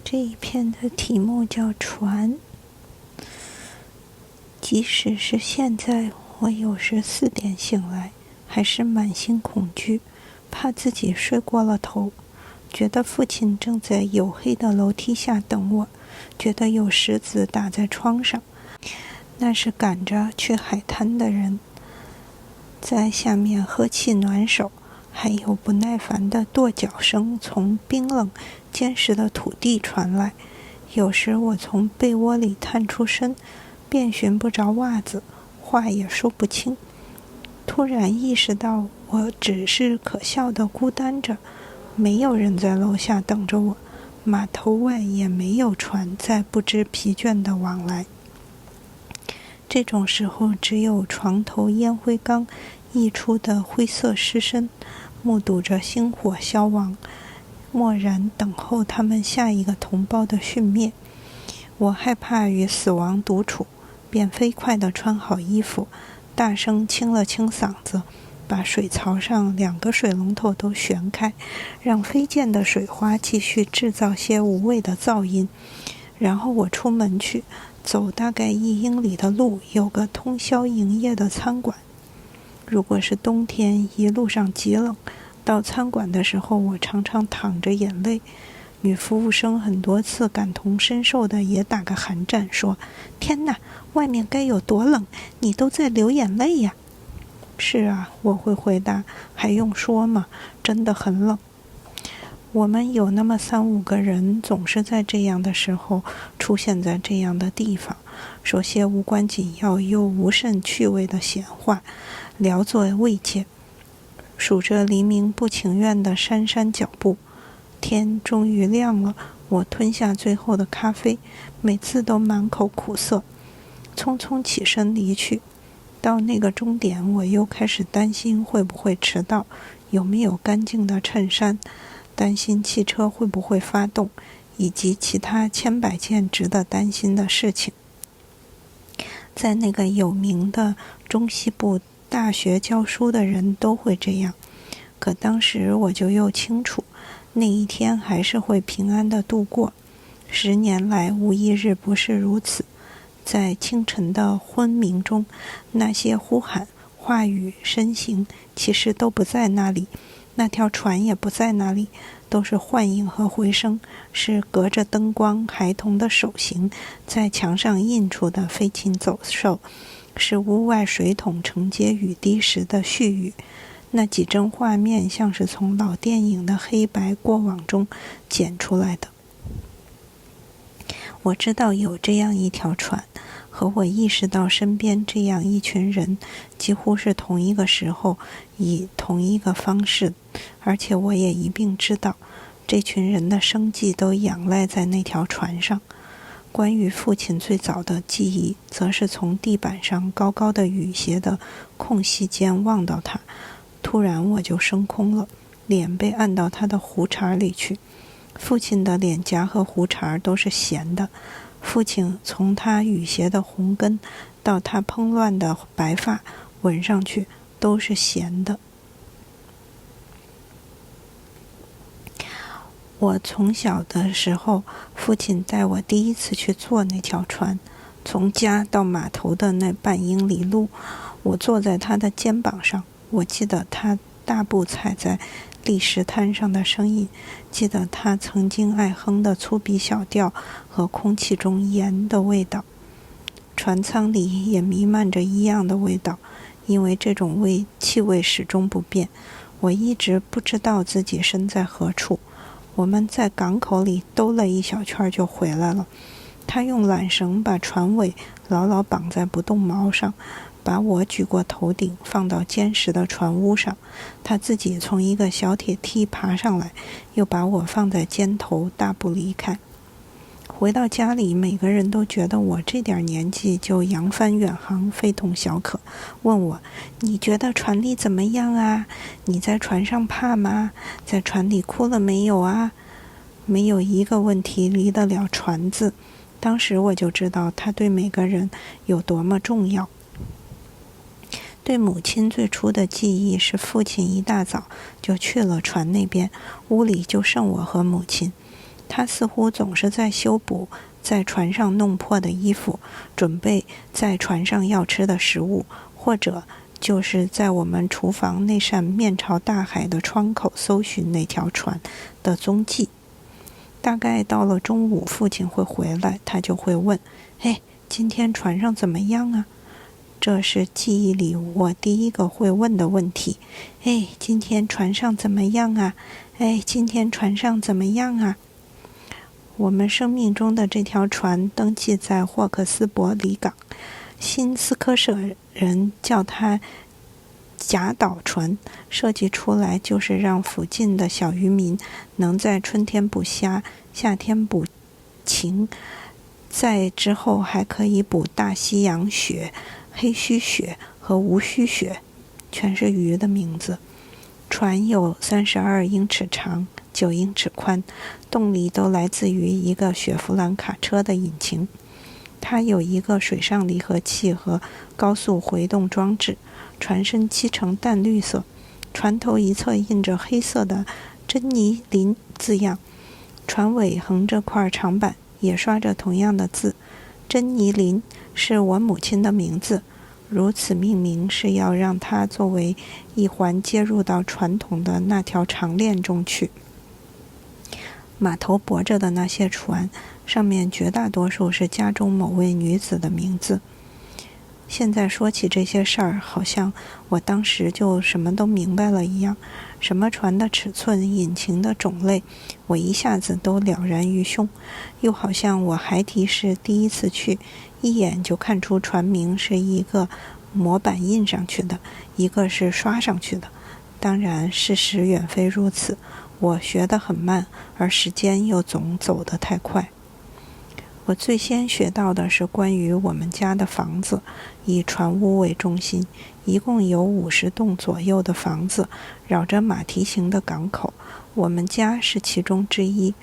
这一篇的题目叫船。即使是现在，我有时4点醒来，还是满心恐惧，怕自己睡过了头，觉得父亲正在黝黑的楼梯下等我，觉得有石子打在窗上，那是赶着去海滩的人，在下面喝气暖手，还有不耐烦的跺脚声从冰冷坚实的土地传来。有时我从被窝里探出身，便寻不着袜子，话也说不清。突然意识到我只是可笑的孤单着，没有人在楼下等着我，码头外也没有船在不知疲倦地往来。这种时候只有床头烟灰缸溢出的灰色尸身，目睹着星火消亡，默然等候他们下一个同胞的殉灭。我害怕与死亡独处，便飞快地穿好衣服，大声清了清嗓子，把水槽上2个水龙头都旋开，让飞溅的水花继续制造些无谓的噪音。然后我出门去，走大概1英里的路，有个通宵营业的餐馆。如果是冬天，一路上极冷，到餐馆的时候，我常常淌着眼泪。女服务生很多次感同身受的也打个寒战，说：“天哪，外面该有多冷，你都在流眼泪呀。”是啊，我会回答，还用说吗？真的很冷。我们有那么3、5个人，总是在这样的时候出现在这样的地方，说些无关紧要又无甚趣味的闲话，聊作慰藉，数着黎明不情愿的姗姗脚步。天终于亮了，我吞下最后的咖啡，每次都满口苦涩，匆匆起身离去。到那个终点，我又开始担心会不会迟到，有没有干净的衬衫，担心汽车会不会发动，以及其他千百件值得担心的事情。在那个有名的中西部大学教书的人都会这样，可当时我就又清楚，那一天还是会平安地度过。10年来无一日不是如此。在清晨的昏明中，那些呼喊、话语、身形其实都不在那里，那条船也不在那里，都是幻影和回声，是隔着灯光孩童的手型在墙上印出的飞禽走兽，是屋外水桶承接雨滴时的絮语。那几帧画面像是从老电影的黑白过往中剪出来的。我知道有这样一条船，和我意识到身边这样一群人几乎是同一个时候，以同一个方式，而且我也一并知道，这群人的生计都仰赖在那条船上。关于父亲最早的记忆，则是从地板上高高的雨鞋的空隙间望到他，突然我就升空了，脸被按到他的胡茬里去。父亲的脸颊和胡茬都是咸的，父亲从他雨鞋的红根到他蓬乱的白发，闻上去都是咸的。我从小的时候，父亲带我第一次去坐那条船，从家到码头的那半英里路，我坐在他的肩膀上，我记得他大步踩在砾石滩上的声音，记得他曾经爱哼的粗鄙小调和空气中盐的味道。船舱里也弥漫着一样的味道，因为这种气味始终不变。我一直不知道自己身在何处。我们在港口里兜了一小圈就回来了。他用缆绳把船尾牢牢绑在不动锚上，把我举过头顶，放到坚实的船屋上。他自己从一个小铁梯爬上来，又把我放在肩头，大步离开。回到家里，每个人都觉得我这点年纪就扬帆远航，非同小可，问我：“你觉得船里怎么样啊？你在船上怕吗？在船里哭了没有啊？”没有一个问题离得了船字。当时我就知道他对每个人有多么重要。对母亲最初的记忆是父亲一大早就去了船那边，屋里就剩我和母亲。他似乎总是在修补在船上弄破的衣服，准备在船上要吃的食物，或者就是在我们厨房那扇面朝大海的窗口搜寻那条船的踪迹。大概到了中午，父亲会回来，他就会问：“嘿，今天船上怎么样啊？”这是记忆里我第一个会问的问题。哎，今天船上怎么样啊？哎，今天船上怎么样啊？我们生命中的这条船登记在霍克斯伯里港，新斯科舍人叫它贾岛船，设计出来就是让附近的小渔民能在春天捕虾，夏天捕禽，在之后还可以捕大西洋雪、黑须雪和无须雪，全是鱼的名字。船有32英尺长，9英尺宽，动力都来自于一个雪佛兰卡车的引擎。它有一个水上离合器和高速回动装置，船身漆成淡绿色，船头一侧印着黑色的珍妮林字样，船尾横着块长板，也刷着同样的字。珍妮林是我母亲的名字，如此命名是要让它作为一环接入到传统的那条长链中去。码头泊着的那些船，上面绝大多数是家中某位女子的名字。现在说起这些事儿，好像我当时就什么都明白了一样。什么船的尺寸、引擎的种类，我一下子都了然于胸。又好像我孩提时第一次去，一眼就看出船名是一个模板印上去的，一个是刷上去的。当然，事实远非如此。我学得很慢，而时间又总走得太快。我最先学到的是关于我们家的房子，以船屋为中心，一共有50栋左右的房子，绕着马蹄形的港口。我们家是其中之一。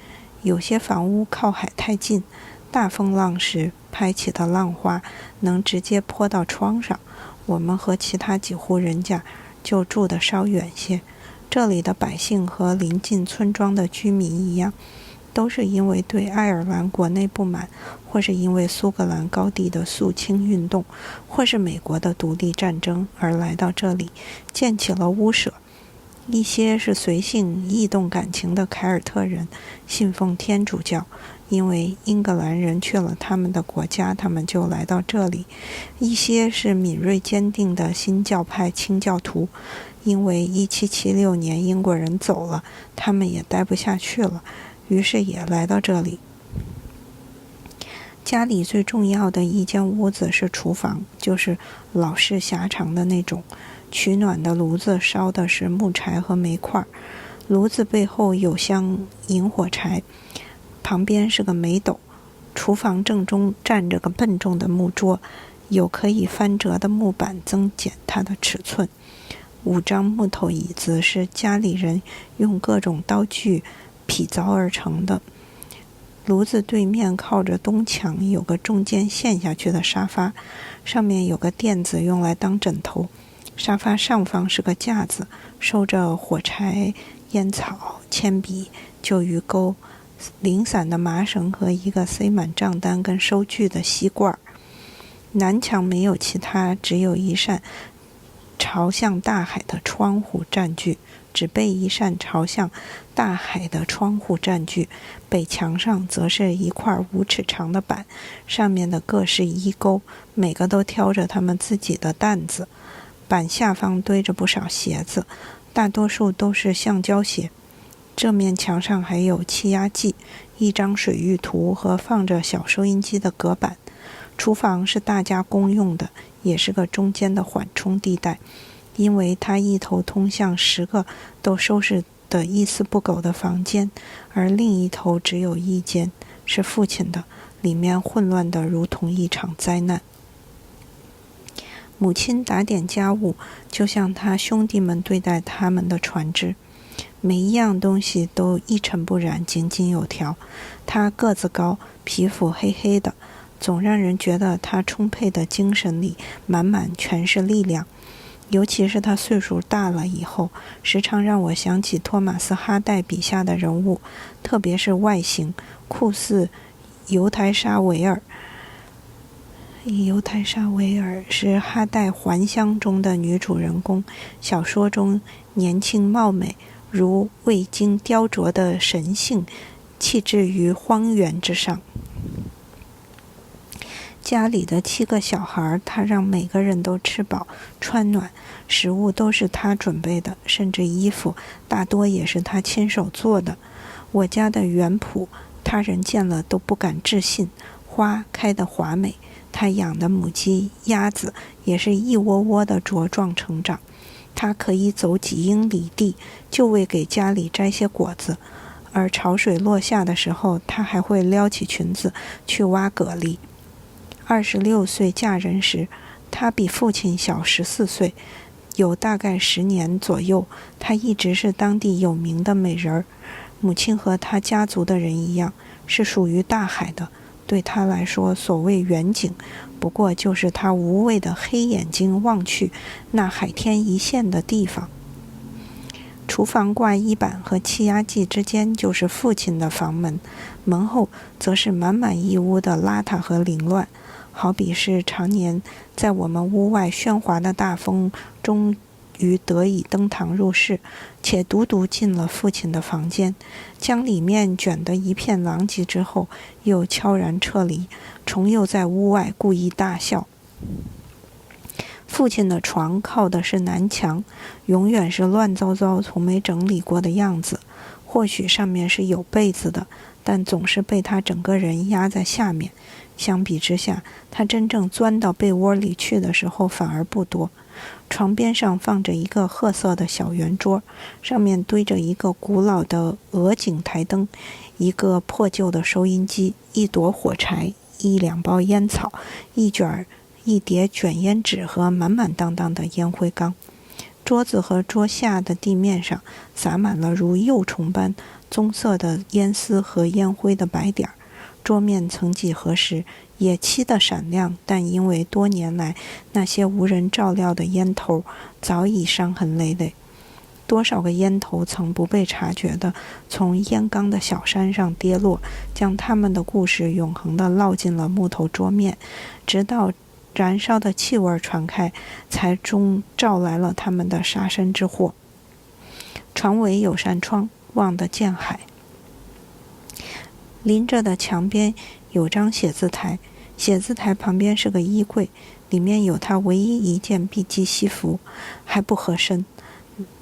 有些房屋靠海太近，大风浪时拍起的浪花能直接泼到窗上。我们和其他几户人家就住得稍远些。这里的百姓和邻近村庄的居民一样，都是因为对爱尔兰国内不满，或是因为苏格兰高地的肃清运动，或是美国的独立战争而来到这里，建起了屋舍。一些是随性异动感情的凯尔特人，信奉天主教，因为英格兰人去了他们的国家，他们就来到这里。一些是敏锐坚定的新教派清教徒，因为1776年英国人走了，他们也待不下去了，于是也来到这里。家里最重要的一间屋子是厨房，就是老式狭长的那种，取暖的炉子烧的是木柴和煤块，炉子背后有箱引火柴，旁边是个煤斗。厨房正中站着个笨重的木桌，有可以翻折的木板增减它的尺寸。5张木头椅子是家里人用各种刀具劈凿而成的。炉子对面靠着东墙有个中间陷下去的沙发，上面有个垫子用来当枕头。沙发上方是个架子，收着火柴、烟草、铅笔、旧鱼钩、零散的麻绳和一个塞满账单跟收据的吸罐。南墙没有其他，只有一扇朝向大海的窗户占据，只被一扇朝向大海的窗户占据。北墙上则是一块5尺长的板，上面的各式衣钩，每个都挑着他们自己的担子。板下方堆着不少鞋子，大多数都是橡胶鞋。这面墙上还有气压计、一张水域图和放着小收音机的隔板。厨房是大家公用的，也是个中间的缓冲地带，因为它一头通向10个都收拾的一丝不苟的房间，而另一头只有一间，是父亲的，里面混乱得如同一场灾难。母亲打点家务，就像他兄弟们对待他们的船只，每一样东西都一尘不染，井井有条。他个子高，皮肤黑黑的，总让人觉得他充沛的精神里满满全是力量。尤其是他岁数大了以后，时常让我想起托马斯·哈代笔下的人物，特别是外形酷似犹太莎维尔。犹太莎维尔是哈代《还乡》中的女主人公，小说中年轻貌美，如未经雕琢的神性，气质于荒原之上。家里的7个小孩，他让每个人都吃饱穿暖，食物都是他准备的，甚至衣服大多也是他亲手做的。我家的园圃，他人见了都不敢置信，花开得华美，他养的母鸡、鸭子也是一窝窝的茁壮成长。他可以走几英里地，就为给家里摘些果子，而潮水落下的时候，他还会撩起裙子去挖蛤蜊。26岁嫁人时，她比父亲小14岁，有大概10年左右。她一直是当地有名的美人儿。母亲和她家族的人一样，是属于大海的。对她来说，所谓远景，不过就是她无畏的黑眼睛望去那海天一线的地方。厨房挂衣板和气压计之间就是父亲的房门，门后则是满满一屋的邋遢和凌乱，好比是常年在我们屋外喧哗的大风终于得以登堂入室，且独独进了父亲的房间，将里面卷得一片狼藉之后，又悄然撤离，重又在屋外故意大笑。父亲的床靠的是南墙，永远是乱糟糟，从没整理过的样子。或许上面是有被子的，但总是被他整个人压在下面。相比之下，他真正钻到被窝里去的时候反而不多。床边上放着一个褐色的小圆桌，上面堆着一个古老的鹅颈台灯，一个破旧的收音机，一朵火柴，1-2包烟草，一叠卷烟纸和满满当当的烟灰缸。桌子和桌下的地面上撒满了如幼虫般棕色的烟丝和烟灰的白点儿。桌面曾几何时也漆得闪亮，但因为多年来那些无人照料的烟头早已伤痕累累。多少个烟头曾不被察觉地从烟缸的小山上跌落，将他们的故事永恒地烙进了木头桌面，直到燃烧的气味传开，才终照来了他们的杀身之祸。床尾有扇窗，望得见海。临着的墙边有张写字台，写字台旁边是个衣柜，里面有他唯一一件碧鸡西服，还不合身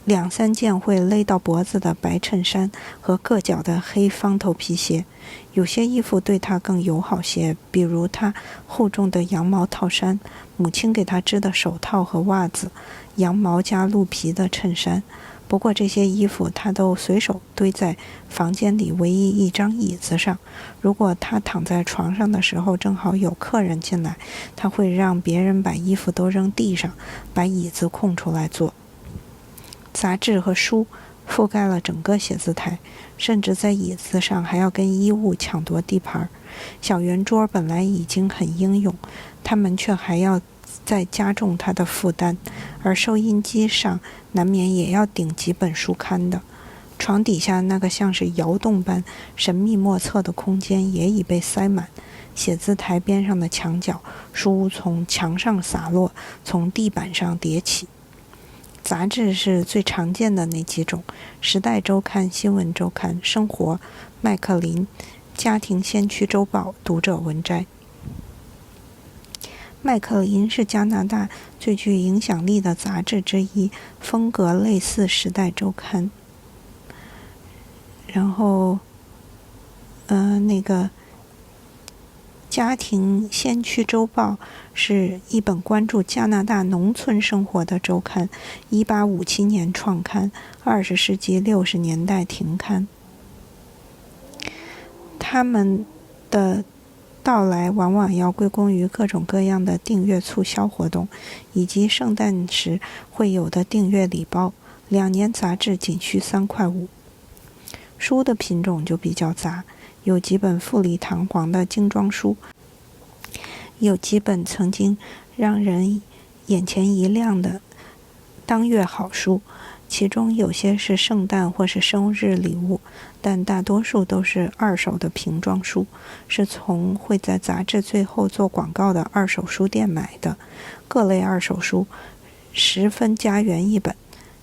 ，2-3件会勒到脖子的白衬衫和硌脚的黑方头皮鞋。有些衣服对他更友好些，比如他厚重的羊毛套衫，母亲给他织的手套和袜子，羊毛加鹿皮的衬衫。不过这些衣服他都随手堆在房间里唯一一张椅子上。如果他躺在床上的时候正好有客人进来，他会让别人把衣服都扔地上，把椅子空出来坐。杂志和书覆盖了整个写字台，甚至在椅子上还要跟衣物抢夺地盘。小圆桌本来已经很英勇，他们却还要再加重他的负担，而收音机上难免也要顶几本书刊的。床底下那个像是窑洞般神秘莫测的空间也已被塞满。写字台边上的墙角，书从墙上洒落，从地板上叠起。杂志是最常见的那几种：时代周刊、新闻周刊、生活、麦克林、家庭先驱周报、读者文摘。麦克林是加拿大最具影响力的杂志之一，风格类似时代周刊。然后那个家庭先驱周报是一本关注加拿大农村生活的周刊，1857年创刊，20世纪60年代停刊。他们的到来往往要归功于各种各样的订阅促销活动，以及圣诞时会有的订阅礼包，2年杂志仅需3块5。书的品种就比较杂，有几本富丽堂皇的精装书，有几本曾经让人眼前一亮的当月好书，其中有些是圣诞或是生日礼物，但大多数都是二手的瓶装书，是从会在杂志最后做广告的二手书店买的。各类二手书10分家园一本。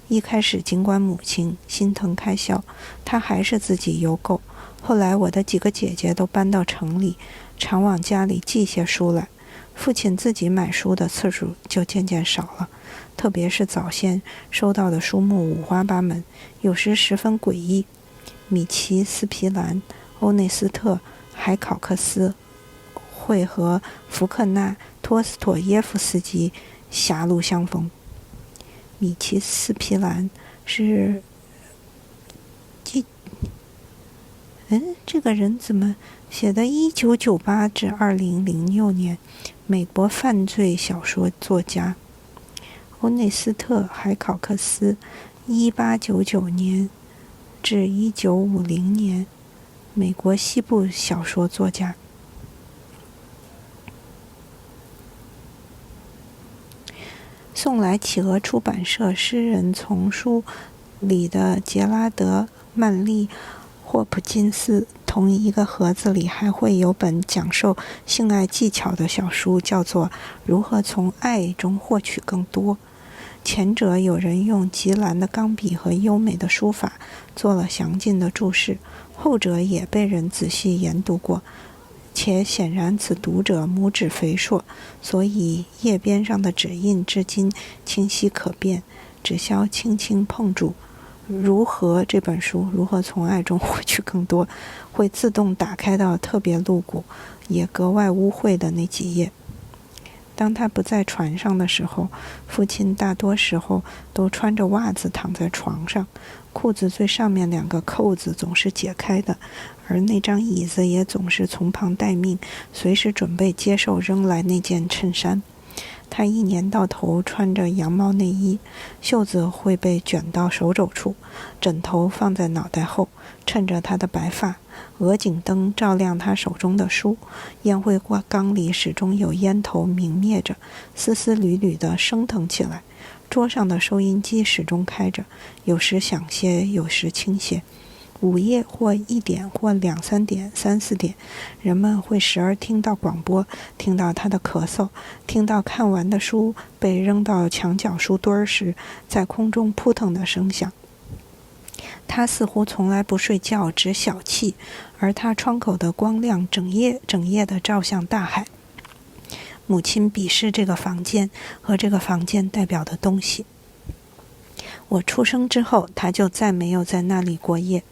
一开始尽管母亲心疼开销，她还是自己邮购。后来我的几个姐姐都搬到城里，常往家里寄些书来，父亲自己买书的次数就渐渐少了。特别是早先收到的书目五花八门，有时十分诡异。米奇斯皮兰、欧内斯特、海考克斯会和福克纳、托斯妥耶夫斯基狭路相逢。米奇斯皮兰是这个人怎么写的？1998至2006年，美国犯罪小说作家。欧内斯特·海考克斯，1899年至1950年，美国西部小说作家。送来企鹅出版社诗人丛书里的杰拉德·曼利·霍普金斯，同一个盒子里还会有本讲授性爱技巧的小书，叫做《如何从爱中获取更多》。前者有人用极蓝的钢笔和优美的书法做了详尽的注释，后者也被人仔细研读过，且显然此读者拇指肥硕，所以页边上的指印至今清晰可辨，只需轻轻碰触。如何这本书如何从爱中获取更多，会自动打开到特别露骨也格外污秽的那几页。当他不在船上的时候，父亲大多时候都穿着袜子躺在床上，裤子最上面2个扣子总是解开的，而那张椅子也总是从旁待命，随时准备接受扔来那件衬衫。他一年到头穿着羊毛内衣，袖子会被卷到手肘处，枕头放在脑袋后，衬着他的白发，额颈灯照亮他手中的书，烟灰缸里始终有烟头明灭着，丝丝缕缕地升腾起来。桌上的收音机始终开着，有时响些，有时轻些。午夜或1点或2、3点、3、4点，人们会时而听到广播，听到他的咳嗽，听到看完的书被扔到墙角书堆时在空中扑腾的声响。他似乎从来不睡觉，只小憩，而他窗口的光亮整夜地照向大海。母亲鄙视这个房间和这个房间代表的东西。我出生之后，他就再没有在那里过夜。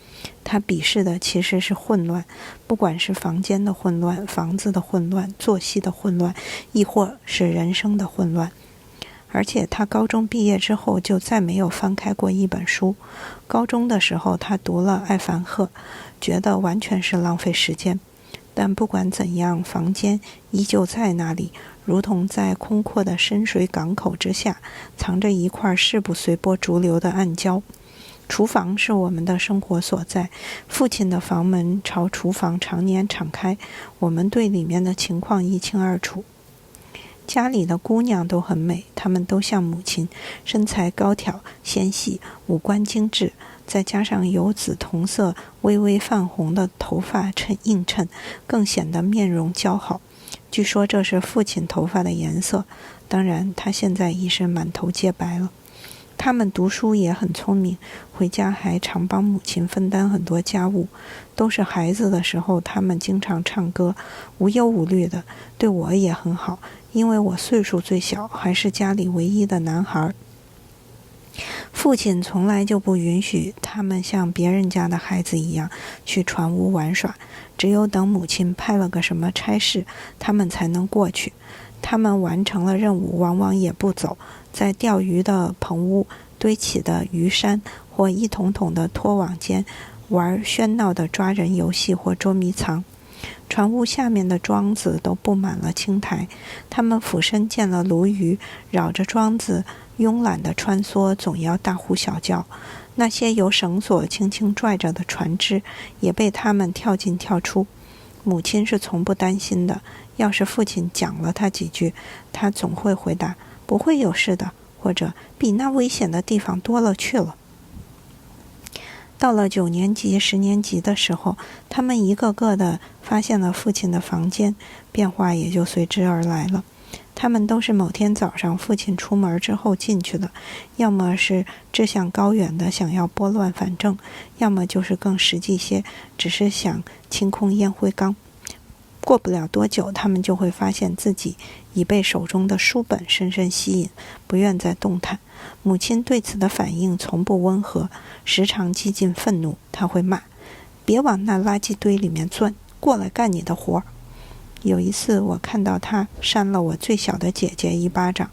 他鄙视的其实是混乱，不管是房间的混乱、房子的混乱、作息的混乱，亦或是人生的混乱。而且他高中毕业之后就再没有翻开过一本书。高中的时候他读了艾凡赫，觉得完全是浪费时间。但不管怎样，房间依旧在那里，如同在空阔的深水港口之下，藏着一块誓不随波逐流的暗礁。厨房是我们的生活所在，父亲的房门朝厨房常年敞开，我们对里面的情况一清二楚。家里的姑娘都很美，她们都像母亲，身材高挑纤细，五官精致，再加上有紫铜色微微泛红的头发映衬，更显得面容姣好。据说这是父亲头发的颜色，当然他现在已是满头洁白了。他们读书也很聪明，回家还常帮母亲分担很多家务。都是孩子的时候，他们经常唱歌，无忧无虑的，对我也很好，因为我岁数最小，还是家里唯一的男孩。父亲从来就不允许他们像别人家的孩子一样去船屋玩耍，只有等母亲派了个什么差事，他们才能过去。他们完成了任务，往往也不走，在钓鱼的棚屋堆起的鱼山或一桶桶的拖网间玩喧闹的抓人游戏或捉迷藏。船屋下面的桩子都布满了青苔，他们俯身见了鲈鱼，绕着桩子慵懒地穿梭，总要大呼小叫。那些由绳索轻轻拽着的船只也被他们跳进跳出。母亲是从不担心的，要是父亲讲了他几句，他总会回答不会有事的，或者比那危险的地方多了去了。到了9年级、10年级的时候，他们一个个的发现了父亲的房间，变化也就随之而来了。他们都是某天早上父亲出门之后进去的，要么是志向高远的想要拨乱反正，要么就是更实际些，只是想清空烟灰缸。过不了多久，他们就会发现自己已被手中的书本深深吸引，不愿再动弹。母亲对此的反应从不温和，时常几近愤怒。她会骂：“别往那垃圾堆里面钻，过来干你的活。”有一次，我看到她扇了我最小的姐姐一巴掌，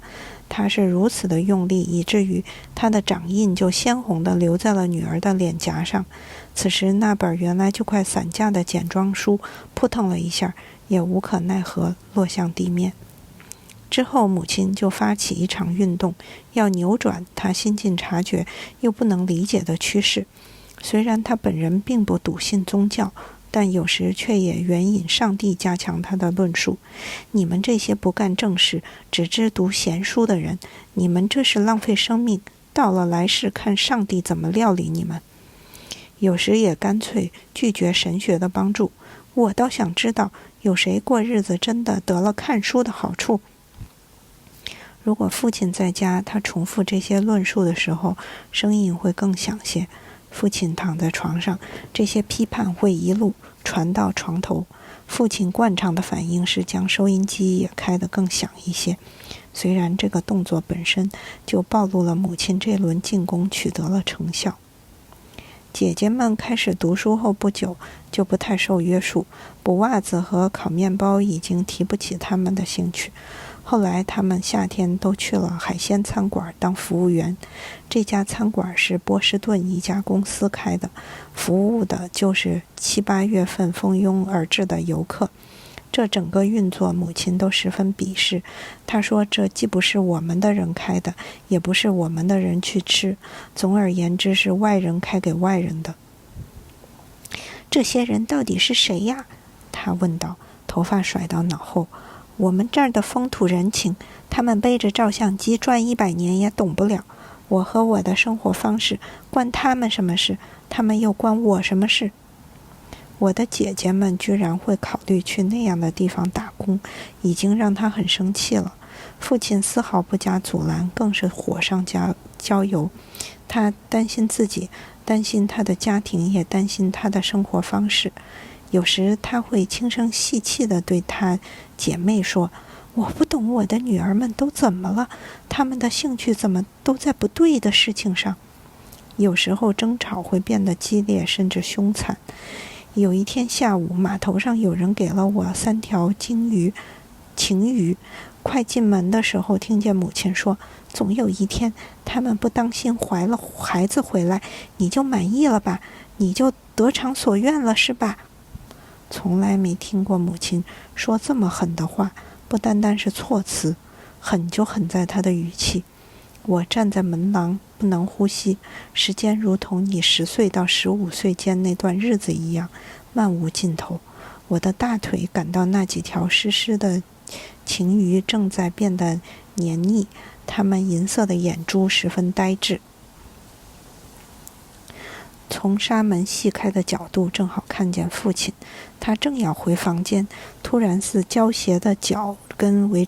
她是如此的用力，以至于她的掌印就鲜红地留在了女儿的脸颊上。此时，那本原来就快散架的简装书扑腾了一下，也无可奈何落向地面。之后，母亲就发起一场运动，要扭转她新近察觉又不能理解的趋势。虽然她本人并不笃信宗教，但有时却也援引上帝加强他的论述。你们这些不干正事、只知读闲书的人，你们这是浪费生命，到了来世看上帝怎么料理你们。有时也干脆拒绝神学的帮助。我倒想知道，有谁过日子真的得了看书的好处？如果父亲在家，他重复这些论述的时候，声音会更响些。父亲躺在床上，这些批判会一路传到床头。父亲惯常的反应是将收音机也开得更响一些，虽然这个动作本身就暴露了母亲这轮进攻取得了成效。姐姐们开始读书后不久，就不太受约束，补袜子和烤面包已经提不起他们的兴趣。后来他们夏天都去了海鲜餐馆当服务员，这家餐馆是波士顿一家公司开的，服务的就是7、8月份蜂拥而至的游客。这整个运作母亲都十分鄙视，她说这既不是我们的人开的，也不是我们的人去吃，总而言之是外人开给外人的。这些人到底是谁呀？她问道，头发甩到脑后。我们这儿的风土人情，他们背着照相机转100年也懂不了。我和我的生活方式，关他们什么事？他们又关我什么事？我的姐姐们居然会考虑去那样的地方打工，已经让她很生气了。父亲丝毫不加阻拦，更是火上浇油。他担心自己，担心他的家庭，也担心他的生活方式。有时他会轻声细气地对他姐妹说：“我不懂我的女儿们都怎么了，她们的兴趣怎么都在不对的事情上。”有时候争吵会变得激烈，甚至凶残。有一天下午，码头上有人给了我3条晴鱼。快进门的时候，听见母亲说：“总有一天，他们不当心怀了孩子回来，你就满意了吧？你就得偿所愿了，是吧？”从来没听过母亲说这么狠的话，不单单是措辞，狠就狠在她的语气。我站在门廊，不能呼吸，时间如同你10岁到15岁间那段日子一样，漫无尽头。我的大腿感到那几条湿湿的晴鱼正在变得黏腻，它们银色的眼珠十分呆滞。从纱门细开的角度正好看见父亲，他正要回房间，突然以胶鞋的脚跟为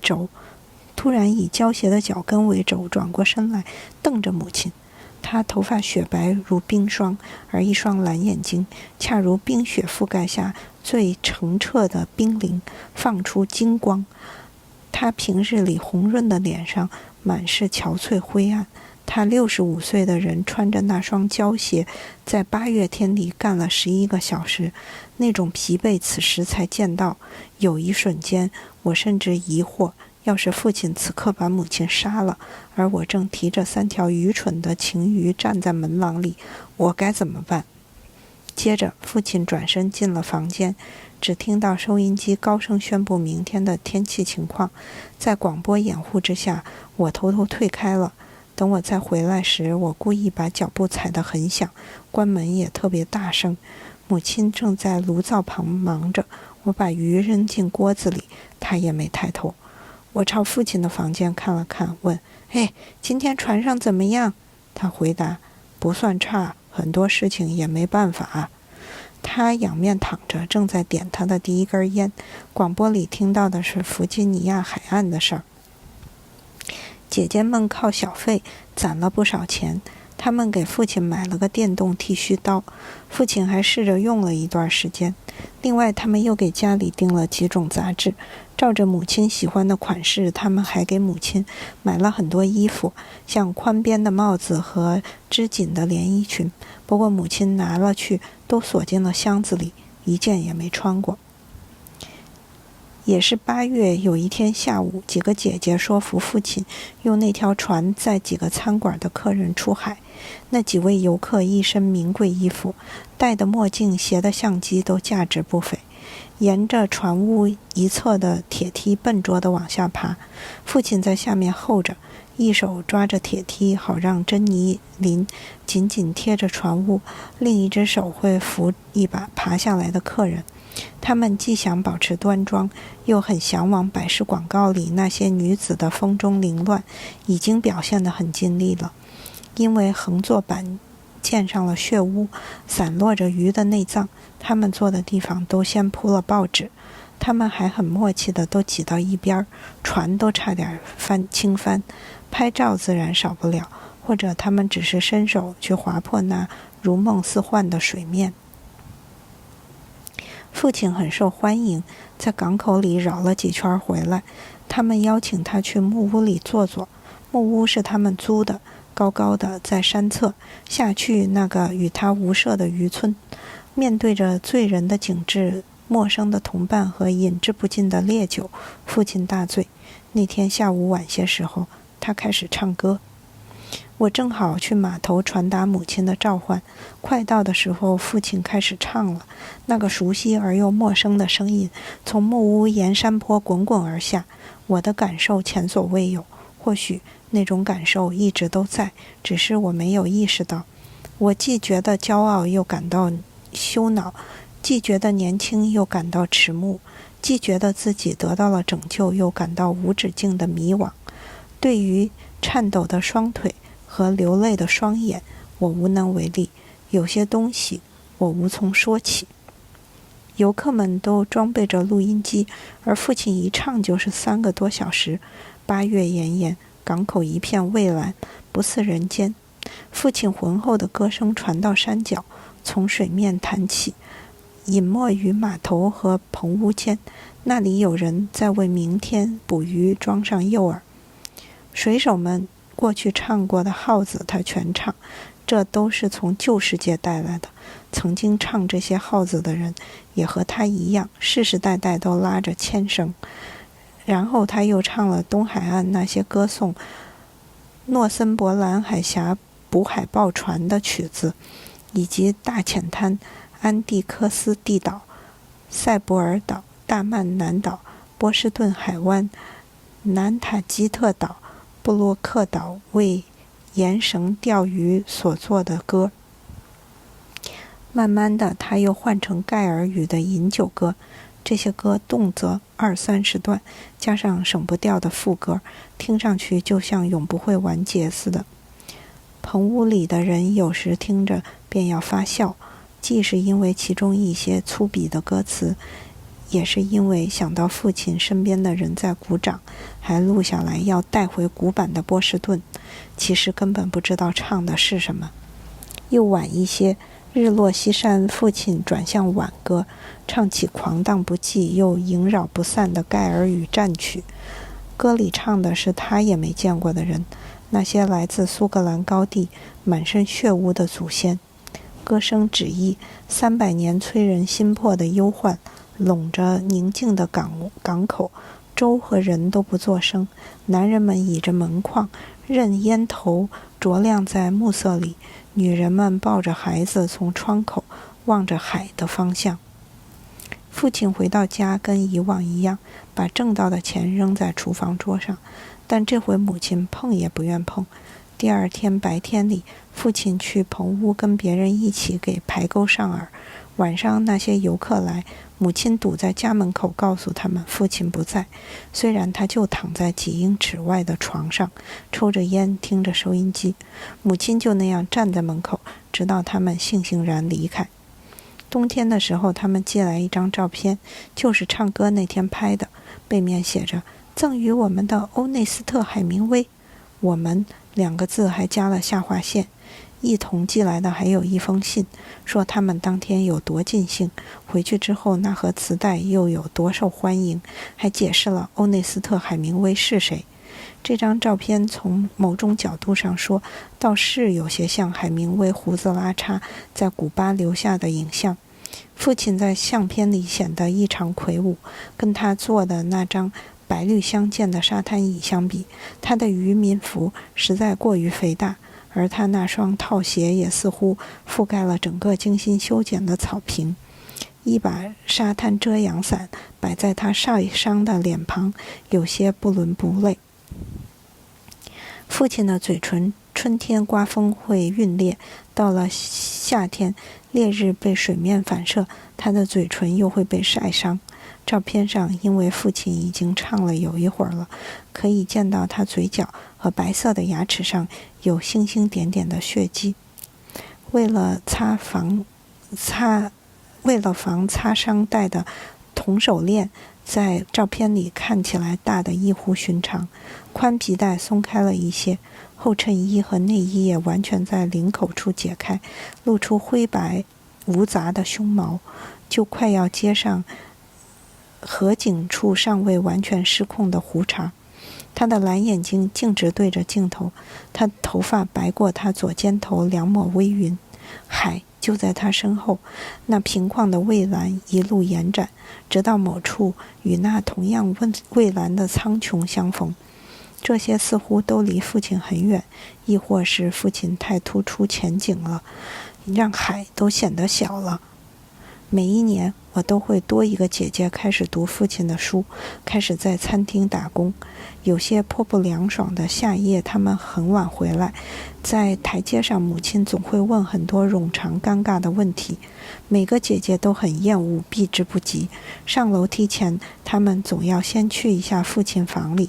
轴转过身来，瞪着母亲。他头发雪白如冰霜，而一双蓝眼睛恰如冰雪覆盖下最澄澈的冰凌，放出金光。他平日里红润的脸上满是憔悴灰暗。他65岁的人穿着那双胶鞋，在8月天里干了11个小时，那种疲惫此时才见到。有一瞬间，我甚至疑惑，要是父亲此刻把母亲杀了，而我正提着3条愚蠢的晴鱼站在门廊里，我该怎么办？接着，父亲转身进了房间，只听到收音机高声宣布明天的天气情况。在广播掩护之下，我偷偷退开了。等我再回来时，我故意把脚步踩得很响，关门也特别大声。母亲正在炉灶旁忙着，我把鱼扔进锅子里，她也没抬头。我朝父亲的房间看了看，问：“嘿，今天船上怎么样？”他回答：“不算差，很多事情也没办法。”他仰面躺着，正在点他的第一根烟。广播里听到的是弗吉尼亚海岸的事儿。姐姐们靠小费攒了不少钱，他们给父亲买了个电动剃须刀，父亲还试着用了一段时间。另外，他们又给家里订了几种杂志，照着母亲喜欢的款式，他们还给母亲买了很多衣服，像宽边的帽子和织锦的连衣裙。不过母亲拿了去，都锁进了箱子里，一件也没穿过。也是8月，有一天下午，几个姐姐说服父亲用那条船载几个餐馆的客人出海。那几位游客一身名贵衣服，戴的墨镜、携的相机都价值不菲。沿着船坞一侧的铁梯笨拙地往下爬，父亲在下面候着，一手抓着铁梯，好让珍妮琳紧紧贴着船坞，另一只手会扶一把爬下来的客人。他们既想保持端庄，又很向往百事广告里那些女子的风中凌乱，已经表现得很尽力了。因为横坐板溅上了血污，散落着鱼的内脏，他们坐的地方都先铺了报纸。他们还很默契的都挤到一边，船都差点倾翻。拍照自然少不了，或者他们只是伸手去划破那如梦似幻的水面。父亲很受欢迎，在港口里绕了几圈回来。他们邀请他去木屋里坐坐，木屋是他们租的，高高的在山侧，下去那个与他无涉的渔村。面对着醉人的景致、陌生的同伴和饮之不尽的烈酒，父亲大醉。那天下午晚些时候，他开始唱歌。我正好去码头传达母亲的召唤，快到的时候，父亲开始唱了。那个熟悉而又陌生的声音从木屋沿山坡滚滚而下，我的感受前所未有。或许那种感受一直都在，只是我没有意识到。我既觉得骄傲，又感到羞恼；既觉得年轻，又感到迟暮；既觉得自己得到了拯救，又感到无止境的迷惘。对于颤抖的双腿和流泪的双眼，我无能为力。有些东西我无从说起。游客们都装备着录音机，而父亲一唱就是3个多小时。8月炎炎，港口一片蔚蓝，不似人间。父亲浑厚的歌声传到山脚，从水面弹起，隐没于码头和棚屋间。那里有人在为明天捕鱼装上诱饵。水手们过去唱过的号子他全唱，这都是从旧世界带来的。曾经唱这些号子的人也和他一样，世世代代都拉着铅绳。然后他又唱了东海岸那些歌颂诺森伯兰海峡捕海豹船的曲子，以及大浅滩、安第克斯地岛、塞伯尔岛、大曼南岛、波士顿海湾、南塔基特岛、布洛克岛为沿绳钓鱼所做的歌。慢慢的，他又换成盖尔语的饮酒歌。这些歌动辄20-30段，加上省不掉的副歌，听上去就像永不会完结似的。棚屋里的人有时听着便要发笑，既是因为其中一些粗鄙的歌词，也是因为想到父亲身边的人在鼓掌，还录下来要带回古板的波士顿，其实根本不知道唱的是什么。又晚一些，日落西山，父亲转向挽歌，唱起狂荡不羁又萦绕不散的盖尔语战曲。歌里唱的是他也没见过的人，那些来自苏格兰高地满身血污的祖先。歌声指意300年催人心魄的忧患，拢着宁静的港口，舟和人都不作声。男人们倚着门框，任烟头灼亮在暮色里，女人们抱着孩子从窗口望着海的方向。父亲回到家跟以往一样，把挣到的钱扔在厨房桌上，但这回母亲碰也不愿碰。第二天白天里，父亲去棚屋跟别人一起给排沟上饵。晚上那些游客来，母亲堵在家门口，告诉他们父亲不在。虽然他就躺在几英尺外的床上，抽着烟，听着收音机，母亲就那样站在门口，直到他们悻悻然离开。冬天的时候，他们寄来一张照片，就是唱歌那天拍的，背面写着赠予我们的欧内斯特·海明威。我们2个字还加了下划线。一同寄来的还有一封信，说他们当天有多尽兴，回去之后那盒磁带又有多受欢迎，还解释了欧内斯特·海明威是谁。这张照片从某种角度上说，倒是有些像海明威胡子拉碴在古巴留下的影像。父亲在相片里显得异常魁梧，跟他坐的那张白绿相间的沙滩椅相比，他的渔民服实在过于肥大，而他那双套鞋也似乎覆盖了整个精心修剪的草坪。一把沙滩遮阳伞摆在他晒伤的脸庞，有些不伦不类。父亲的嘴唇春天刮风会皲裂，到了夏天烈日被水面反射，他的嘴唇又会被晒伤。照片上，因为父亲已经唱了有一会儿了，可以见到他嘴角和白色的牙齿上有星星点点的血迹。为了防擦伤带的铜手链在照片里看起来大得异乎寻常，宽皮带松开了一些，后衬衣和内衣也完全在领口处解开，露出灰白无杂的胸毛，就快要接上合颈处尚未完全失控的胡茬。他的蓝眼睛径直对着镜头，他头发白过他左肩头2抹微云。海就在他身后，那平旷的蔚蓝一路延展，直到某处与那同样蔚蓝的苍穹相逢。这些似乎都离父亲很远，亦或是父亲太突出前景了，让海都显得小了。每一年我都会多一个姐姐开始读父亲的书，开始在餐厅打工。有些颇不凉爽的夏夜，他们很晚回来，在台阶上，母亲总会问很多冗长尴尬的问题，每个姐姐都很厌恶，避之不及。上楼梯前，他们总要先去一下父亲房里，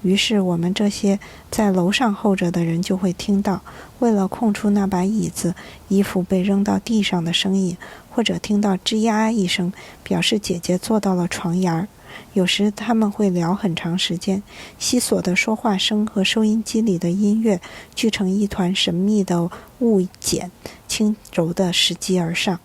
于是我们这些在楼上候着的人就会听到，为了空出那把椅子，衣服被扔到地上的声音，或者听到吱呀一声，表示姐姐坐到了床沿儿。有时他们会聊很长时间，稀索的说话声和收音机里的音乐聚成一团神秘的雾茧，轻柔地拾级而上。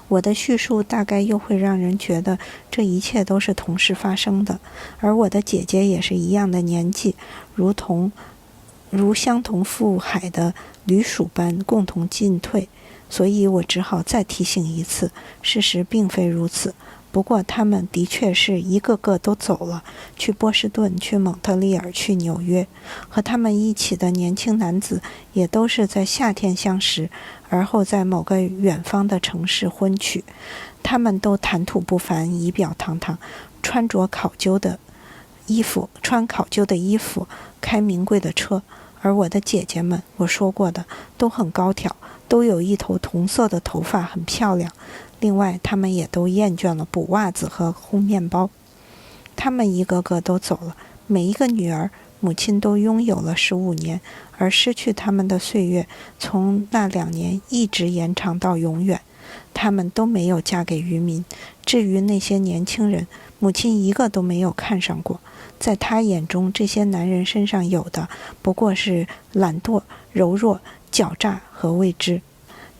我的叙述大概又会让人觉得这一切都是同时发生的，而我的姐姐也是一样的年纪，如相同赴海的旅鼠般共同进退，所以我只好再提醒一次，事实并非如此。不过他们的确是一个个都走了，去波士顿，去蒙特利尔，去纽约。和他们一起的年轻男子也都是在夏天相识，而后在某个远方的城市婚娶。他们都谈吐不凡，仪表堂堂，穿考究的衣服，开名贵的车。而我的姐姐们，我说过的，都很高挑，都有一头同色的头发，很漂亮。另外，他们也都厌倦了补袜子和烘面包。他们一个个都走了，每一个女儿，母亲都拥有了15年，而失去他们的岁月，从那2年一直延长到永远。他们都没有嫁给渔民。至于那些年轻人，母亲一个都没有看上过。在她眼中，这些男人身上有的不过是懒惰、柔弱、狡诈和未知。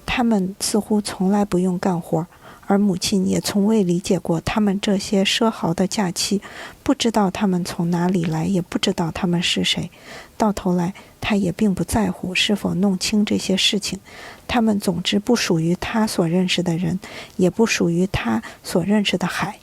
他们似乎从来不用干活，而母亲也从未理解过他们这些奢豪的假期，不知道他们从哪里来，也不知道他们是谁。到头来，他也并不在乎是否弄清这些事情。他们总之不属于他所认识的人，也不属于他所认识的海。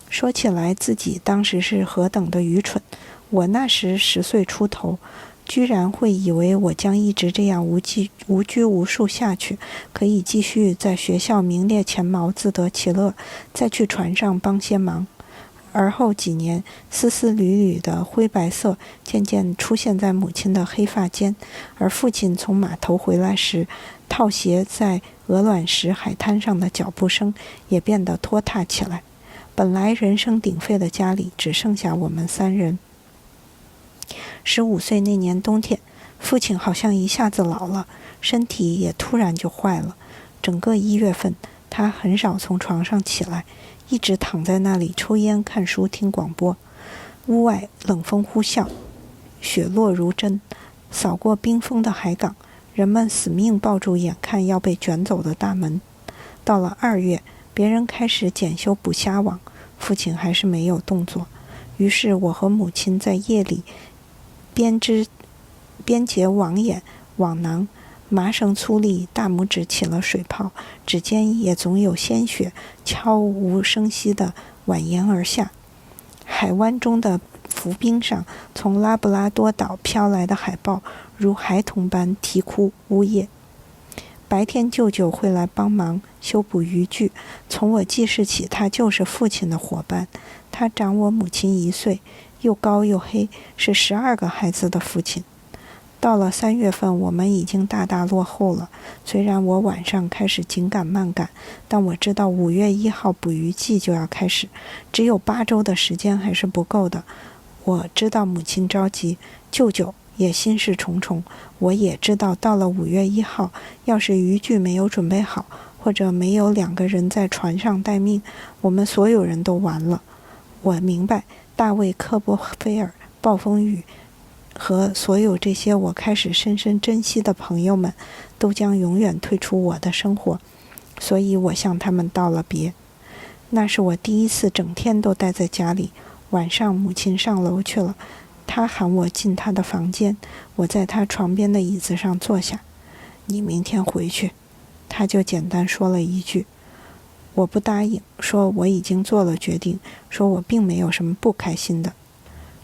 说起来，自己当时是何等的愚蠢！我那时10岁出头，居然会以为我将一直这样无拘无束下去，可以继续在学校名列前茅，自得其乐，再去船上帮些忙。而后几年，丝丝缕缕的灰白色渐渐出现在母亲的黑发间，而父亲从码头回来时，套鞋在鹅卵石海滩上的脚步声也变得拖沓起来。本来人声鼎沸的家里只剩下我们3人。15岁那年冬天，父亲好像一下子老了，身体也突然就坏了。整个1月份，他很少从床上起来，一直躺在那里抽烟、看书、听广播。屋外冷风呼啸，雪落如针，扫过冰封的海港，人们死命抱住眼看要被卷走的大门。到了2月，别人开始检修捕虾网，父亲还是没有动作。于是我和母亲在夜里编结网眼、网囊，麻绳粗粝，大拇指起了水泡，指尖也总有鲜血悄无声息地蜿蜒而下。海湾中的浮冰上，从拉布拉多岛飘来的海豹如孩童般啼哭呜咽。白天舅舅会来帮忙修补渔具，从我记事起，他就是父亲的伙伴。他长我母亲1岁，又高又黑，是12个孩子的父亲。到了3月份，我们已经大大落后了。虽然我晚上开始紧赶慢赶，但我知道5月1号捕鱼季就要开始，只有8周的时间还是不够的。我知道母亲着急，舅舅也心事重重。我也知道到了5月1号，要是渔具没有准备好，或者没有2个人在船上待命，我们所有人都完了。我明白大卫·科波菲尔、暴风雨和所有这些我开始深深珍惜的朋友们都将永远退出我的生活，所以我向他们道了别。那是我第一次整天都待在家里。晚上母亲上楼去了，她喊我进她的房间，我在她床边的椅子上坐下。你明天回去，她就简单说了一句。我不答应，说我已经做了决定，说我并没有什么不开心的。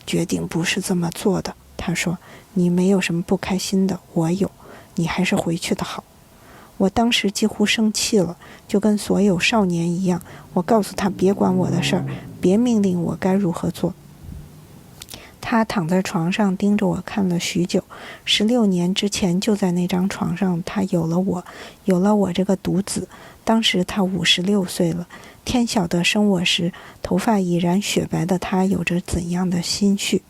决定不是这么做的，她说，你没有什么不开心的，我有，你还是回去的好。我当时几乎生气了，就跟所有少年一样，我告诉他别管我的事儿，别命令我该如何做。他躺在床上盯着我看了许久。16年之前就在那张床上，他有了我这个独子。当时他56岁了，天晓得生我时头发已然雪白的他有着怎样的心绪。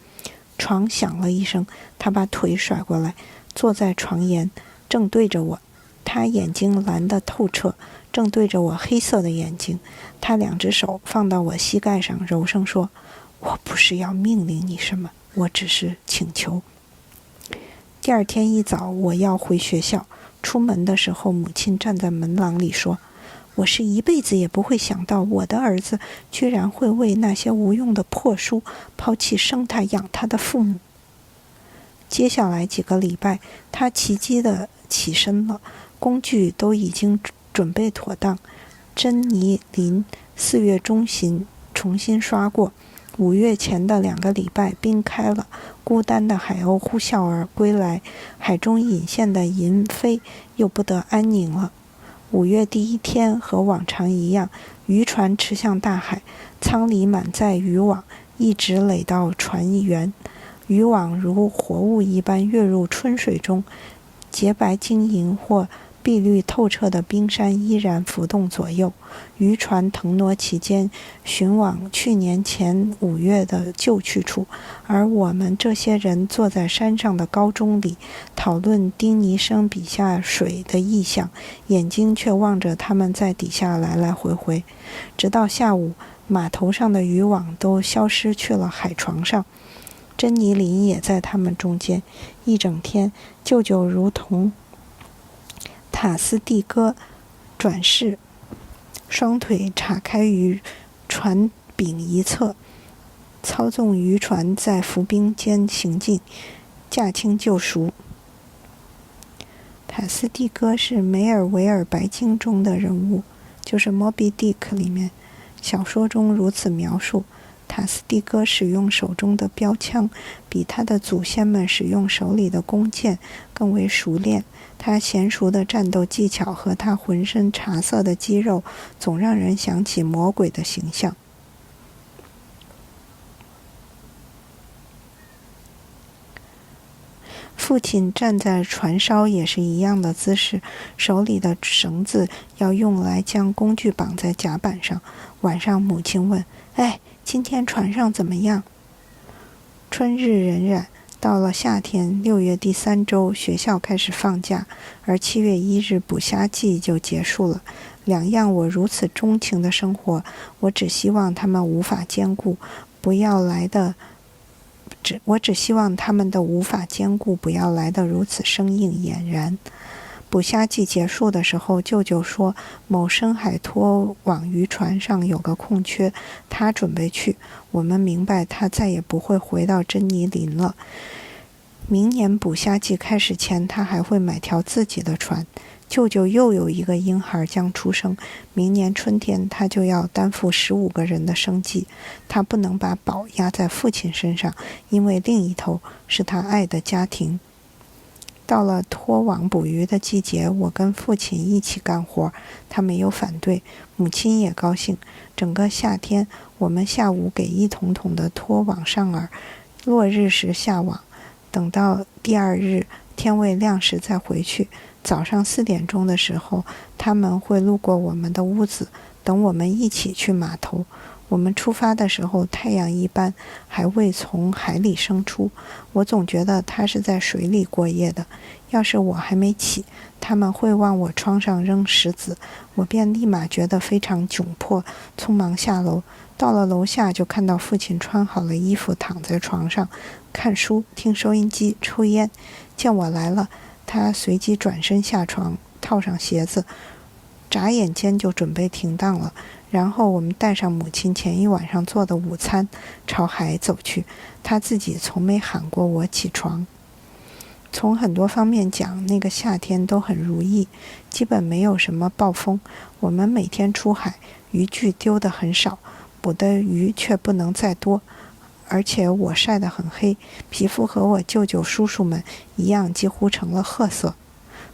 床响了一声，他把腿甩过来，坐在床沿，正对着我。他眼睛蓝得透彻，正对着我黑色的眼睛。他2只手放到我膝盖上，柔声说，我不是要命令你什么，我只是请求。第2天一早，我要回学校。出门的时候，母亲站在门廊里说，我是一辈子也不会想到，我的儿子居然会为那些无用的破书抛弃生他养他的父母。接下来几个礼拜，他奇迹地起身了，工具都已经准备妥当。珍妮林4月中旬重新刷过。5月前的2个礼拜，冰开了，孤单的海鸥呼啸而归来，海中隐现的银飞又不得安宁了。5月第1天和往常一样，渔船驰向大海，舱里满载渔网，一直垒到船舷。渔网如活物一般跃入春水中，洁白晶莹或碧绿透彻的冰山依然浮动左右。渔船腾挪其间，寻往去年前5月的旧去处，而我们这些人坐在山上的高钟里，讨论丁尼生笔下水的意象，眼睛却望着他们在底下来来回回。直到下午，码头上的渔网都消失去了海床上，珍妮林也在他们中间。一整天，舅舅如同塔斯蒂哥转世，双腿岔开于船柄一侧，操纵渔船在浮冰间行进，驾轻就熟。塔斯蒂哥是梅尔维尔白鲸中的人物，就是《莫比迪克》里面小说中如此描述。塔斯蒂哥使用手中的标枪，比他的祖先们使用手里的弓箭更为熟练。他娴熟的战斗技巧和他浑身茶色的肌肉，总让人想起魔鬼的形象。父亲站在船梢也是一样的姿势，手里的绳子要用来将工具绑在甲板上。晚上母亲问：“哎，今天船上怎么样？”春日荏苒，到了夏天6月第3周，学校开始放假，而7月1日捕虾季就结束了。两样我如此钟情的生活，我只希望他们无法兼顾，我只希望他们的无法兼顾不要来得如此生硬俨然。捕虾季结束的时候，舅舅说某深海拖网渔船上有个空缺，他准备去。我们明白他再也不会回到珍妮林了。明年捕虾季开始前，他还会买条自己的船。舅舅又有一个婴孩将出生，明年春天他就要担负15个人的生计。他不能把宝压在父亲身上，因为另一头是他爱的家庭。到了拖网捕鱼的季节，我跟父亲一起干活，他没有反对，母亲也高兴。整个夏天，我们下午给一桶桶的拖网上饵，落日时下网，等到第2日天未亮时再回去。早上4点钟的时候，他们会路过我们的屋子，等我们一起去码头。我们出发的时候，太阳一般还未从海里升出，我总觉得它是在水里过夜的。要是我还没起，他们会往我窗上扔石子，我便立马觉得非常窘迫，匆忙下楼。到了楼下，就看到父亲穿好了衣服躺在床上看书、听收音机、抽烟。见我来了，他随即转身下床，套上鞋子，眨眼间就准备停当了。然后我们带上母亲前一晚上做的午餐，朝海走去。他自己从没喊过我起床。从很多方面讲，那个夏天都很如意，基本没有什么暴风。我们每天出海，渔具丢得很少，捕的鱼却不能再多。而且我晒得很黑，皮肤和我舅舅叔叔们一样，几乎成了褐色。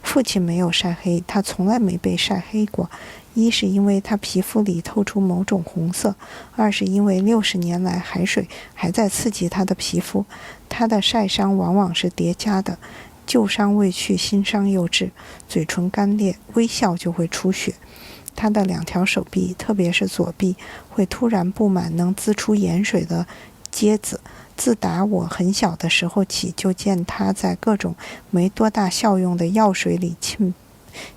父亲没有晒黑，他从来没被晒黑过。一是因为他皮肤里透出某种红色，二是因为60年来海水还在刺激他的皮肤。他的晒伤往往是叠加的，旧伤未去，新伤又至，嘴唇干裂，微笑就会出血。他的2条手臂，特别是左臂，会突然布满能滋出盐水的疖子。自打我很小的时候起，就见他在各种没多大效用的药水里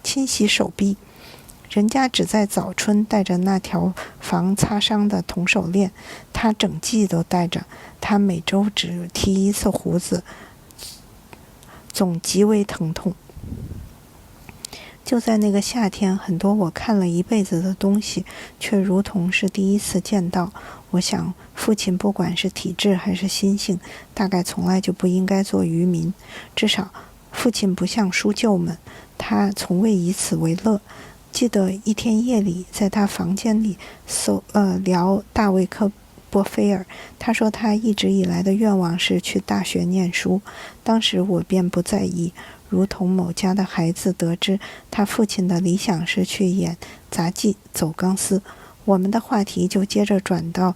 清洗手臂。人家只在早春带着那条防擦伤的铜手链，他整季都带着。他每周只剃1次胡子，总极为疼痛。就在那个夏天，很多我看了一辈子的东西，却如同是第一次见到。我想，父亲不管是体质还是心性，大概从来就不应该做渔民。至少，父亲不像叔舅们，他从未以此为乐。记得一天夜里，在他房间里聊大卫·科波菲尔，他说他一直以来的愿望是去大学念书。当时我便不在意，如同某家的孩子得知他父亲的理想是去演杂技、走钢丝，我们的话题就接着转到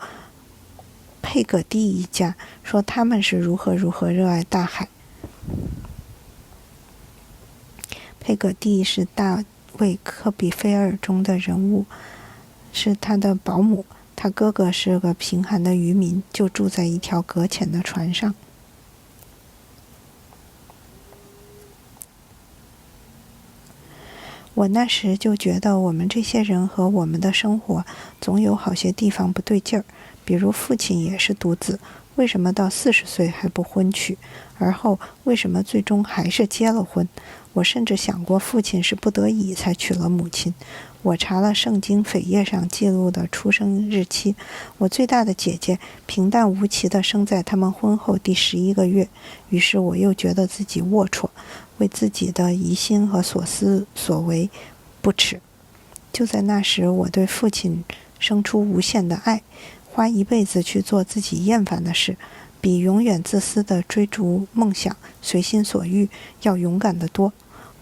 佩葛蒂一家，说他们是如何热爱大海。佩葛蒂是大卫·科比菲尔中的人物，是他的保姆。他哥哥是个贫寒的渔民，就住在一条搁浅的船上。我那时就觉得我们这些人和我们的生活总有好些地方不对劲儿，比如父亲也是独子，为什么到40岁还不婚娶？而后为什么最终还是结了婚？我甚至想过父亲是不得已才娶了母亲。我查了圣经扉页上记录的出生日期，我最大的姐姐平淡无奇地生在他们婚后第11个月，于是我又觉得自己龌龊，为自己的疑心和所思所为不耻。就在那时，我对父亲生出无限的爱，花一辈子去做自己厌烦的事，比永远自私地追逐梦想、随心所欲要勇敢得多。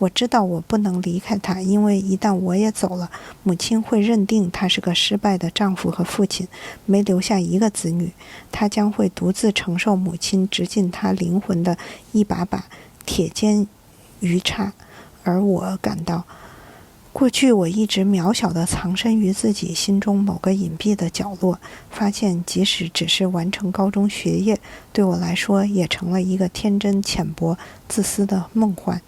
我知道我不能离开他，因为一旦我也走了，母亲会认定他是个失败的丈夫和父亲，没留下一个子女。他将会独自承受母亲直进他灵魂的一把把铁肩鱼叉，而我感到，过去我一直渺小地藏身于自己心中某个隐蔽的角落，发现即使只是完成高中学业，对我来说也成了一个天真浅薄、自私的梦幻。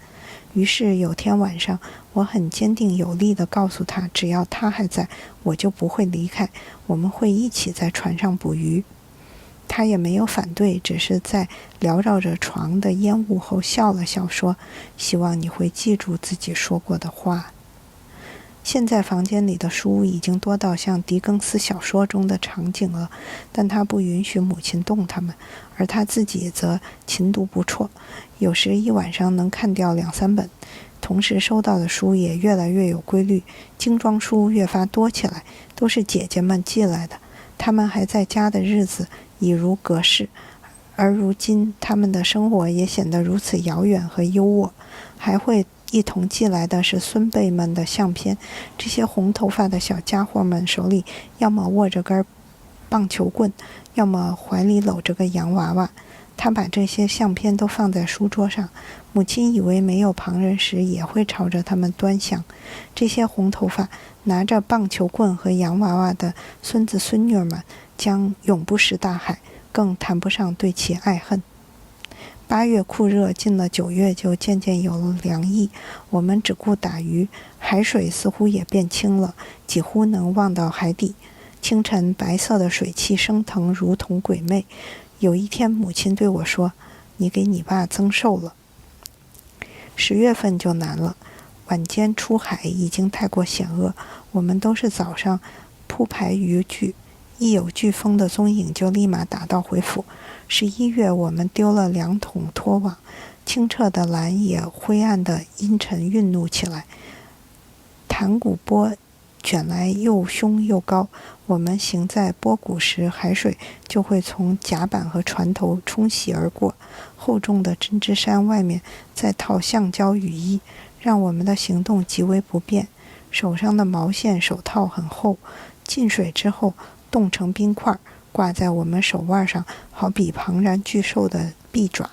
于是有天晚上，我很坚定有力地告诉他，只要他还在，我就不会离开，我们会一起在船上捕鱼。他也没有反对，只是在缭绕着床的烟雾后笑了笑，说：“希望你会记住自己说过的话。”现在房间里的书已经多到像狄更斯小说中的场景了，但他不允许母亲动它们，而他自己则勤读不辍，有时一晚上能看掉2-3本。同时收到的书也越来越有规律，精装书越发多起来，都是姐姐们寄来的。她们还在家的日子已如隔世，而如今他们的生活也显得如此遥远和优渥，还会一同寄来的是孙辈们的相片。这些红头发的小家伙们手里要么握着根棒球棍，要么怀里搂着个洋娃娃。他把这些相片都放在书桌上，母亲以为没有旁人时也会朝着他们端详。这些红头发拿着棒球棍和洋娃娃的孙子孙女们将永不识大海，更谈不上对其爱恨。8月酷热，进了9月就渐渐有了凉意。我们只顾打鱼，海水似乎也变清了，几乎能望到海底。清晨白色的水汽升腾，如同鬼魅。有一天母亲对我说：“你给你爸增寿了。”10月份就难了，晚间出海已经太过险恶，我们都是早上铺排渔具，一有飓风的踪影就立马打道回府。11月我们丢了2桶拖网，清澈的蓝也灰暗的阴沉愠怒起来，潭谷波卷来又凶又高，我们行在波谷时，海水就会从甲板和船头冲洗而过。厚重的针织衫外面再套橡胶雨衣，让我们的行动极为不便。手上的毛线手套很厚，进水之后冻成冰块，挂在我们手腕上，好比庞然巨兽的臂爪。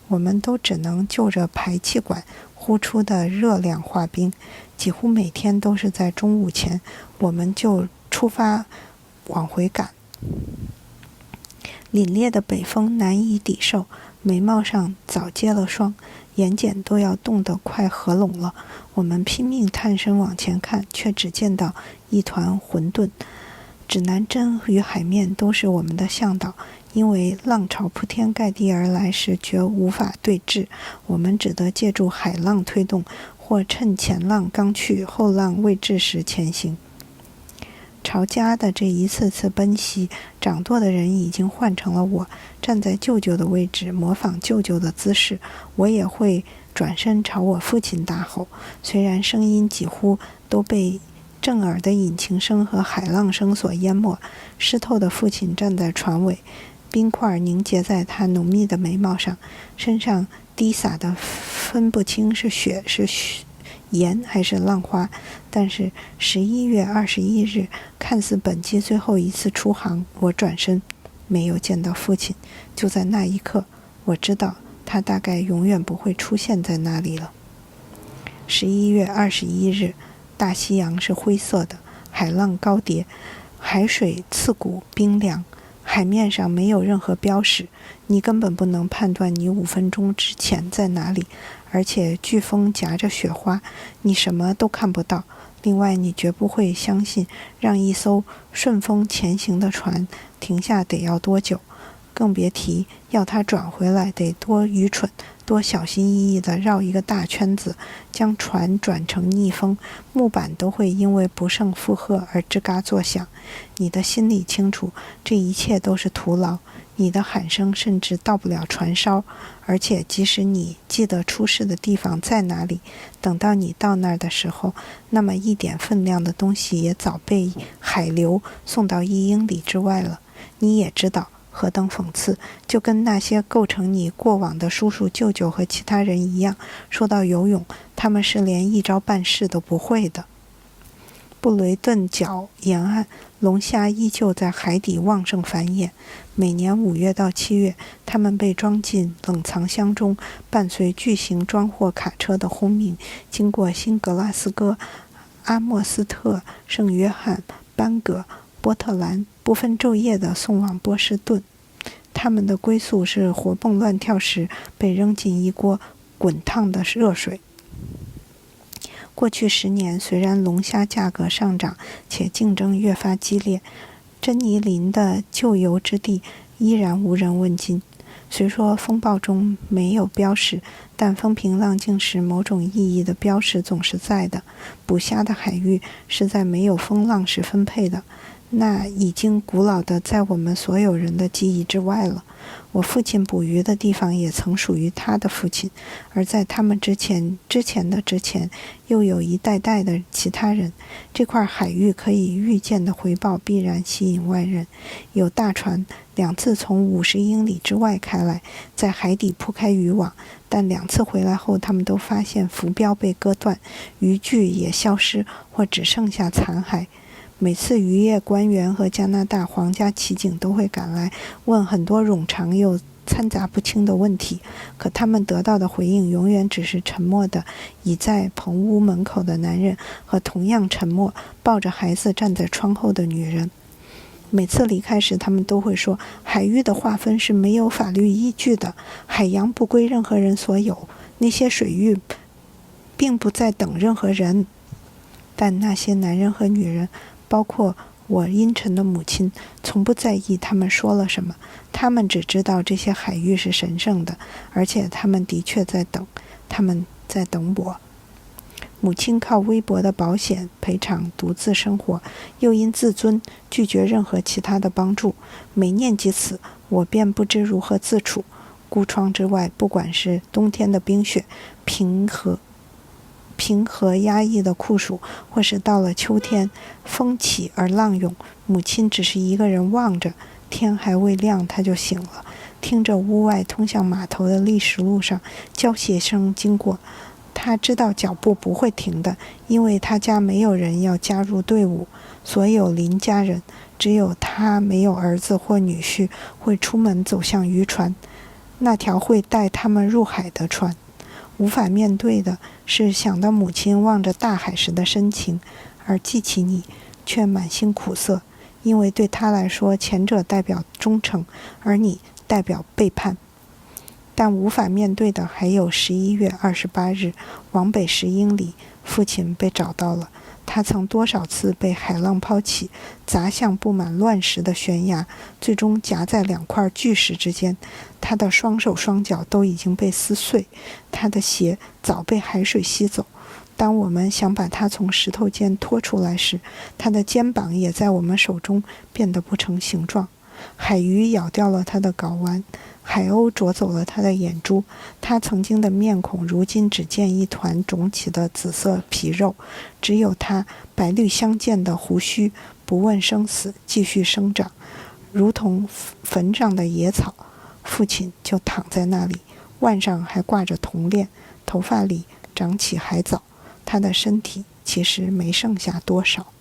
我们都只能就着排气管呼出的热量化冰，几乎每天都是在中午前，我们就出发往回赶。凛冽的北风难以抵受，眉毛上早结了霜，眼睑都要冻得快合拢了。我们拼命探身往前看，却只见到一团混沌。指南针与海面都是我们的向导，因为浪潮铺天盖地而来时绝无法对峙，我们只得借助海浪推动，或趁前浪刚去后浪未至时前行。朝家的这一次次奔袭，掌舵的人已经换成了我，站在舅舅的位置，模仿舅舅的姿势。我也会转身朝我父亲大吼，虽然声音几乎都被震耳的引擎声和海浪声所淹没。湿透的父亲站在船尾，冰块凝结在他浓密的眉毛上，身上滴洒的分不清是雪是盐还是浪花。但是11月21日看似本季最后一次出航，我转身没有见到父亲。就在那一刻，我知道他大概永远不会出现在那里了。11月21日，大西洋是灰色的，海浪高叠，海水刺骨冰凉，海面上没有任何标识，你根本不能判断你5分钟之前在哪里，而且飓风夹着雪花，你什么都看不到。另外，你绝不会相信让一艘顺风前行的船停下得要多久，更别提要它转回来得多愚蠢，多小心翼翼地绕一个大圈子，将船转成逆风，木板都会因为不胜负荷而吱嘎作响。你的心里清楚，这一切都是徒劳，你的喊声甚至到不了船梢，而且即使你记得出事的地方在哪里，等到你到那儿的时候，那么一点分量的东西也早被海流送到1英里之外了。你也知道，何等讽刺，就跟那些构成你过往的叔叔舅舅和其他人一样，说到游泳，他们是连一招半式都不会的。布雷顿角沿岸，龙虾依旧在海底旺盛繁衍。每年5月到7月，它们被装进冷藏箱中，伴随巨型装货卡车的轰鸣，经过新格拉斯哥、阿莫斯特、圣约翰、班戈、波特兰，不分昼夜地送往波士顿。它们的归宿是活蹦乱跳时被扔进一锅滚烫的热水。过去10年，虽然龙虾价格上涨，且竞争越发激烈，珍妮林的旧游之地依然无人问津。虽说风暴中没有标识，但风平浪静时某种意义的标识总是在的。捕虾的海域是在没有风浪时分配的，那已经古老的在我们所有人的记忆之外了。我父亲捕鱼的地方也曾属于他的父亲，而在他们之前又有一代代的其他人。这块海域可以预见的回报必然吸引外人。有大船2次从50英里之外开来，在海底铺开渔网，但2次回来后，他们都发现浮标被割断，渔具也消失或只剩下残骸。每次渔业官员和加拿大皇家骑警都会赶来，问很多冗长又掺杂不清的问题，可他们得到的回应永远只是沉默的倚在棚屋门口的男人和同样沉默抱着孩子站在窗后的女人。每次离开时，他们都会说，海域的划分是没有法律依据的，海洋不归任何人所有，那些水域并不在等任何人。但那些男人和女人，包括我阴沉的母亲，从不在意他们说了什么，他们只知道这些海域是神圣的，而且他们的确在等，他们在等我。母亲靠微薄的保险赔偿独自生活，又因自尊拒绝任何其他的帮助。每念及此，我便不知如何自处。孤窗之外，不管是冬天的冰雪、平和压抑的酷暑，或是到了秋天风起而浪涌，母亲只是一个人望着，天还未亮她就醒了，听着屋外通向码头的砾石路上交械声经过。她知道脚步不会停的，因为她家没有人要加入队伍，所有邻家人，只有她没有儿子或女婿会出门走向渔船，那条会带他们入海的船。无法面对的是想到母亲望着大海时的深情，而记起你却满心苦涩，因为对他来说，前者代表忠诚，而你代表背叛。但无法面对的还有11月28日，往北10英里，父亲被找到了。他曾多少次被海浪抛起，砸向布满乱石的悬崖，最终夹在2块巨石之间。他的双手双脚都已经被撕碎，他的鞋早被海水吸走。当我们想把他从石头间拖出来时，他的肩膀也在我们手中变得不成形状。海鱼咬掉了他的睾丸，海鸥啄走了他的眼珠，他曾经的面孔如今只见一团肿起的紫色皮肉，只有他白绿相间的胡须不问生死，继续生长，如同坟上的野草。父亲就躺在那里，腕上还挂着铜链，头发里长起海藻，他的身体其实没剩下多少。